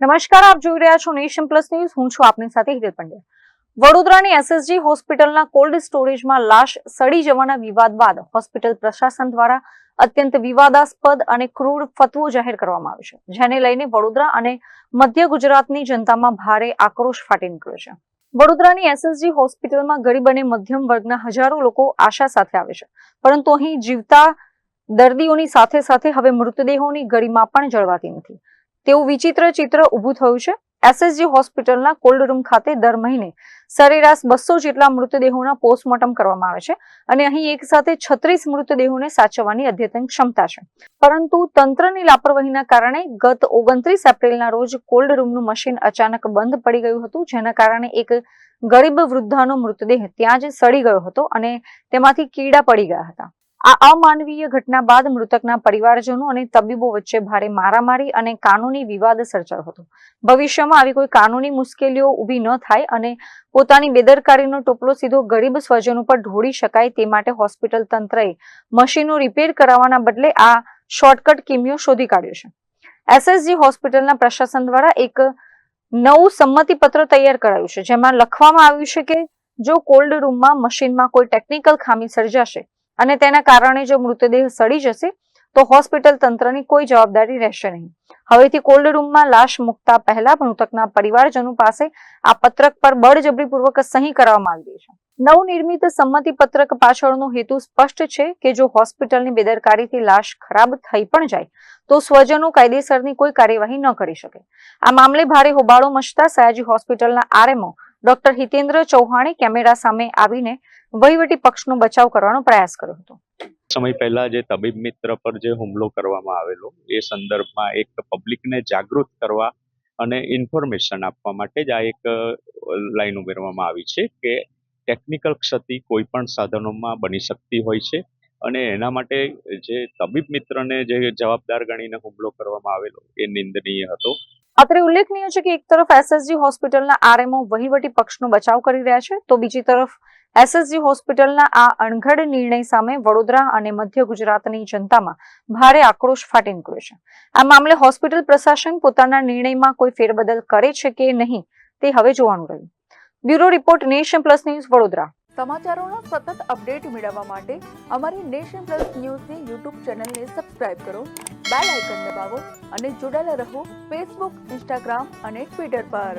નમસ્કાર, આપ જોઈ રહ્યા છો નેશન પ્લસ ન્યૂઝ. હું છું આપની સાથે હિરલ પંડ્યા. વડોદરાની એસએસજી હોસ્પિટલના કોલ્ડ સ્ટોરેજમાં લાશ સડી જવાના વિવાદ બાદ હોસ્પિટલ પ્રશાસન દ્વારા અત્યંત વિવાદાસ્પદ અને ક્રૂર ફતવો જાહેર કરવામાં આવ્યો છે, જેને લઈને વડોદરા અને મધ્ય ગુજરાતની જનતામાં ભારે આક્રોશ ફાટી નીકળ્યો છે. વડોદરાની એસએસજી હોસ્પિટલમાં ગરીબ અને મધ્યમ વર્ગના હજારો લોકો આશા સાથે આવે છે, પરંતુ અહીં જીવતા દર્દીઓની સાથે સાથે હવે મૃતદેહોની ગરિમા પણ જળવાતી નથી તેવું વિચિત્ર ચિત્ર ઊભું થયું છે. એસએસજી હોસ્પિટલના કોલ્ડ રૂમ ખાતે દર મહિને સરેરાશ 200 જેટલા મૃતદેહોના પોસ્ટમોર્ટમ કરવામાં આવે છે અને અહીં એક સાથે 36 મૃતદેહોને સાચવવાની અદ્યતન ક્ષમતા છે. પરંતુ તંત્રની લાપરવાહીના કારણે ગત 29 એપ્રિલના રોજ કોલ્ડ રૂમનું મશીન અચાનક બંધ પડી ગયું હતું, જેના કારણે એક ગરીબ વૃદ્ધાનો મૃતદેહ ત્યાં જ સડી ગયો હતો અને તેમાંથી કીડા પડી ગયા હતા. આ અમાનવીય ઘટના બાદ મૃતકના પરિવારજનો અને તબીબો વચ્ચે ભારે મારામારી અને કાનૂની વિવાદ સર્જાયો હતો. ભવિષ્યમાં આવી કોઈ કાનૂની મુશ્કેલીઓ ઊભી ન થાય અને પોતાની બેદરકારીનો ટોપલો સીધો ગરીબ સ્વજનો પર ઢોળી શકાય તે માટે હોસ્પિટલ તંત્રએ મશીનો રિપેર કરાવવાના બદલે આ શોર્ટકટ કિમિયો શોધી કાઢ્યો છે. એસએસજી હોસ્પિટલના પ્રશાસન દ્વારા એક નવું સંમતિપત્ર તૈયાર કરાયું છે, જેમાં લખવામાં આવ્યું છે કે જો કોલ્ડ રૂમમાં મશીનમાં કોઈ ટેકનિકલ ખામી સર્જાશે અને તેના કારણે જો મૃતદેહ સડી જશે તો હોસ્પિટલ તંત્રની કોઈ જવાબદારી રહેશે નહીં. હવેથી કોલ્ડ રૂમમાં લાશ મૂકતા પહેલા મૃતકના પરિવારજનો પાસે આ પત્રક પર બળજબરીપૂર્વક સહી કરવામાં આવી છે. નવનિર્મિત સંમતિ પત્રક પાછળનો હેતુ સ્પષ્ટ છે કે જો હોસ્પિટલની બેદરકારીથી લાશ ખરાબ થઈ પણ જાય તો સ્વજનો કાયદેસરની કોઈ કાર્યવાહી ન કરી શકે. આ મામલે ભારે હોબાળો મચતા સયાજી હોસ્પિટલના આરએમઓ ડોક્ટર હિતેન્દ્ર ચૌહાણે કેમેરા સામે આવીને વહીવટી પક્ષનો બચાવ કરવાનો પ્રયાસ કર્યો હતો. સમય પહેલા જે તબીબ મિત્ર પર જે હુમલો કરવામાં આવેલો એ સંદર્ભમાં એક પબ્લિકને જાગૃત કરવા અને ઇન્ફોર્મેશન આપવા માટે જ આ એક લાઈન ઉમેરવામાં આવી છે કે ટેકનિકલ ક્ષતિ કોઈ પણ સાધનોમાં બની શકતી હોય છે અને એના માટે જે તબીબ મિત્રને જે જવાબદાર ગણીને હુમલો કરવામાં આવેલો એ નિંદનીય હતો. અત્રે ઉલ્લેખનીય છે કે એક તરફ એસએસજી હોસ્પિટલના આરએમઓ વહીવટી પક્ષનો બચાવ કરી રહ્યા છે, તો બીજી તરફ એસએસજી હોસ્પિટલના આ અણઘડ નિર્ણય સામે વડોદરા અને મધ્ય ગુજરાતની જનતામાં ભારે આક્રોશ ફાટી નીકળ્યો છે. આ મામલે હોસ્પિટલ પ્રશાસન પોતાના નિર્ણયમાં કોઈ ફેરબદલ કરે છે કે નહીં તે હવે જોવાનું રહ્યું. Bureau report, nation plus news, Vadodara. સમાચારોનો સતત અપડેટ મેળવવા માટે અમારી નેશન પ્લસ ન્યૂઝની યુટ્યુબ ચેનલને સબસ્ક્રાઇબ કરો, બેલ આઇકન દબાવો અને જોડાયેલા રહો ફેસબુક, ઇન્સ્ટાગ્રામ અને ટ્વિટર પર.